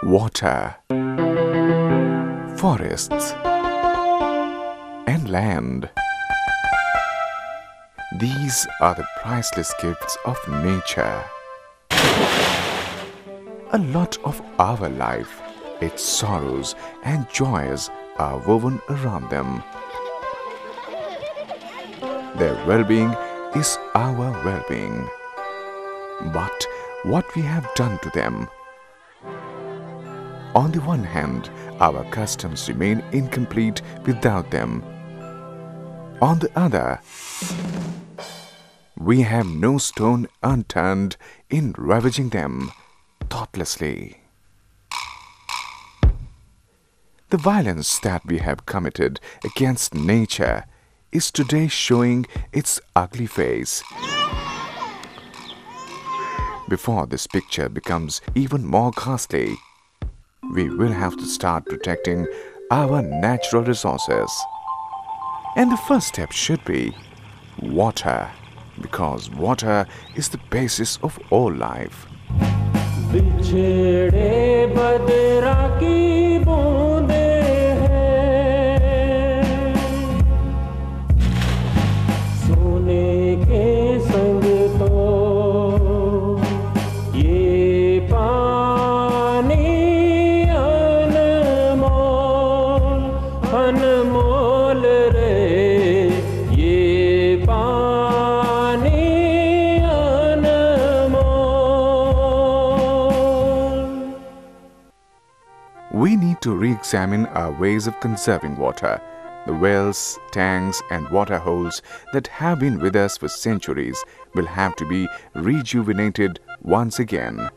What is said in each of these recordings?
Water, forests, and land. These are the priceless gifts of nature. A lot of our life, its sorrows and joys are woven around them. Their well-being is our well-being. But what we have done to them? On the one hand, our customs remain incomplete without them. On the other, we have no stone unturned in ravaging them thoughtlessly. The violence that we have committed against nature is today showing its ugly face. Before this picture becomes even more ghastly, we will have to start protecting our natural resources. And the first step should be water, because water is the basis of all life. We need to re-examine our ways of conserving water. The wells, tanks and water holes that have been with us for centuries will have to be rejuvenated once again.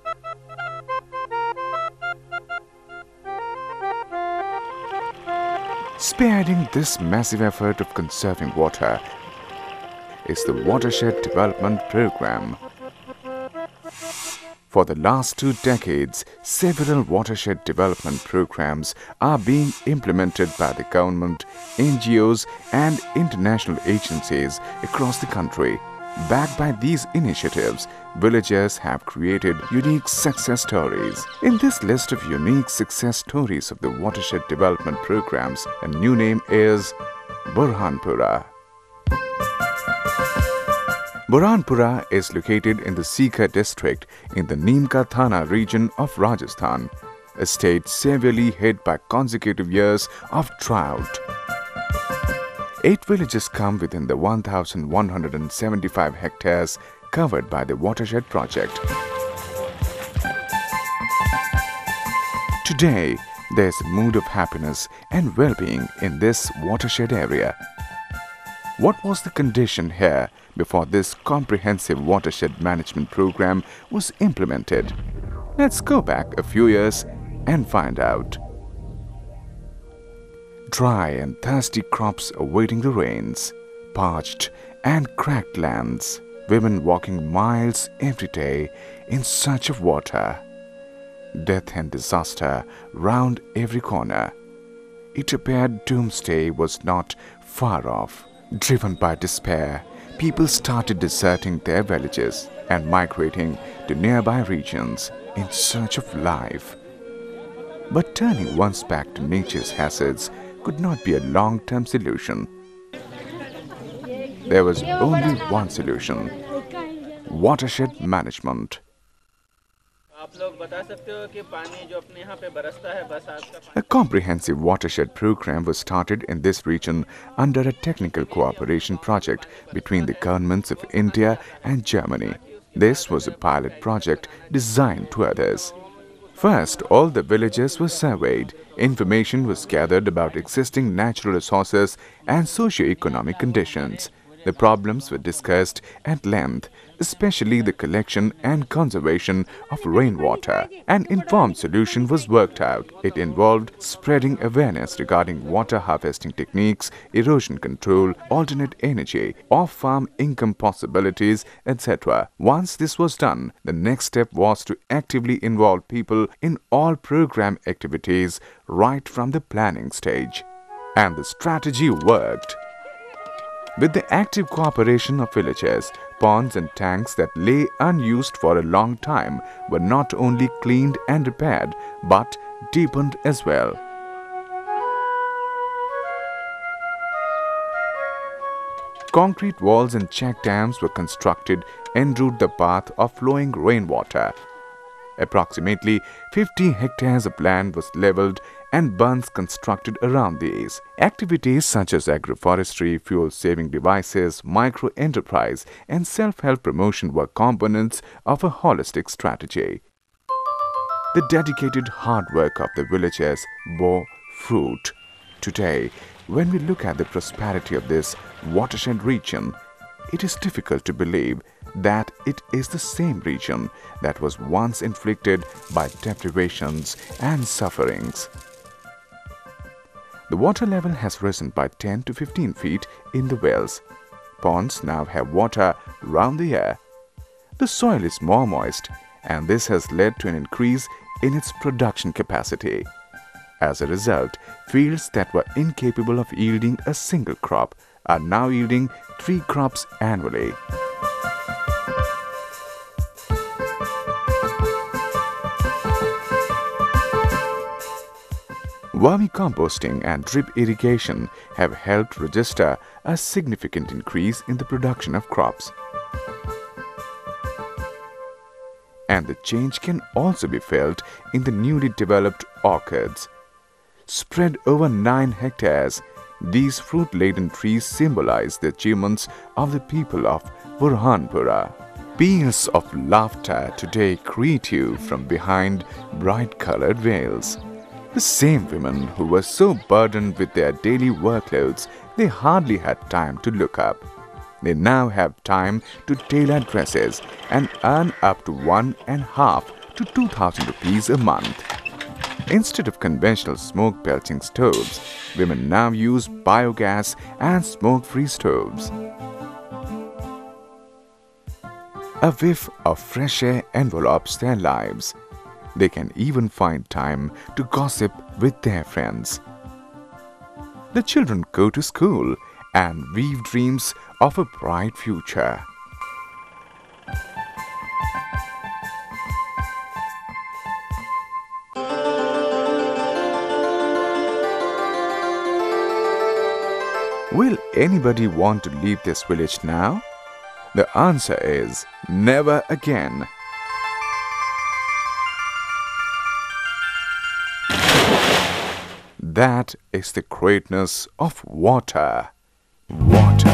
Spearheading this massive effort of conserving water is the Watershed Development Program. For the last 2 decades, several watershed development programs are being implemented by the government, NGOs and international agencies across the country. Backed by these initiatives, villagers have created unique success stories. In this list of unique success stories of the watershed development programs, a new name is BurhanPura. BurhanPura is located in the Sikar district in the Neemka Thana region of Rajasthan, a state severely hit by consecutive years of drought. 8 villages come within the 1,175 hectares covered by the watershed project. Today, there is a mood of happiness and well-being in this watershed area. What was the condition here before this comprehensive watershed management program was implemented? Let's go back a few years and find out. Dry and thirsty crops awaiting the rains, parched and cracked lands, women walking miles every day in search of water, death and disaster round every corner. It appeared doomsday was not far off. Driven by despair, people started deserting their villages and migrating to nearby regions in search of life. But turning one's back to nature's hazards could not be a long-term solution. There was only one solution: watershed management. A comprehensive watershed program was started in this region under a technical cooperation project between the governments of India and Germany. This was a pilot project designed to others. First, all the villages were surveyed. Information was gathered about existing natural resources and socio-economic conditions. The problems were discussed at length. especially the collection and conservation of rainwater. An informed solution was worked out. It involved spreading awareness regarding water harvesting techniques, erosion control, alternate energy, off-farm income possibilities, etc. Once this was done, the next step was to actively involve people in all program activities right from the planning stage. And the strategy worked. With the active cooperation of villagers, ponds and tanks that lay unused for a long time were not only cleaned and repaired, but deepened as well. Concrete walls and check dams were constructed en route the path of flowing rainwater. Approximately 50 hectares of land was leveled and bunds constructed around these. Activities such as agroforestry, fuel-saving devices, micro-enterprise and self-help promotion were components of a holistic strategy. The dedicated hard work of the villagers bore fruit. Today, when we look at the prosperity of this watershed region, it is difficult to believe that it is the same region that was once inflicted by deprivations and sufferings. The water level has risen by 10 to 15 feet in the wells. Ponds now have water round the year. The soil is more moist, and this has led to an increase in its production capacity. As a result, fields that were incapable of yielding a single crop are now yielding 3 crops annually. Vermicomposting and drip irrigation have helped register a significant increase in the production of crops. And the change can also be felt in the newly developed orchards. Spread over 9 hectares, these fruit-laden trees symbolize the achievements of the people of BurhanPura. Peals of laughter today greet you from behind bright-colored veils. The same women who were so burdened with their daily workloads, they hardly had time to look up. They now have time to tailor dresses and earn up to 1.5 to 2,000 rupees a month. Instead of conventional smoke-belching stoves, women now use biogas and smoke-free stoves. A whiff of fresh air envelops their lives. They can even find time to gossip with their friends. The children go to school and weave dreams of a bright future. Will anybody want to leave this village now? The answer is never again. That is the greatness of water. Water.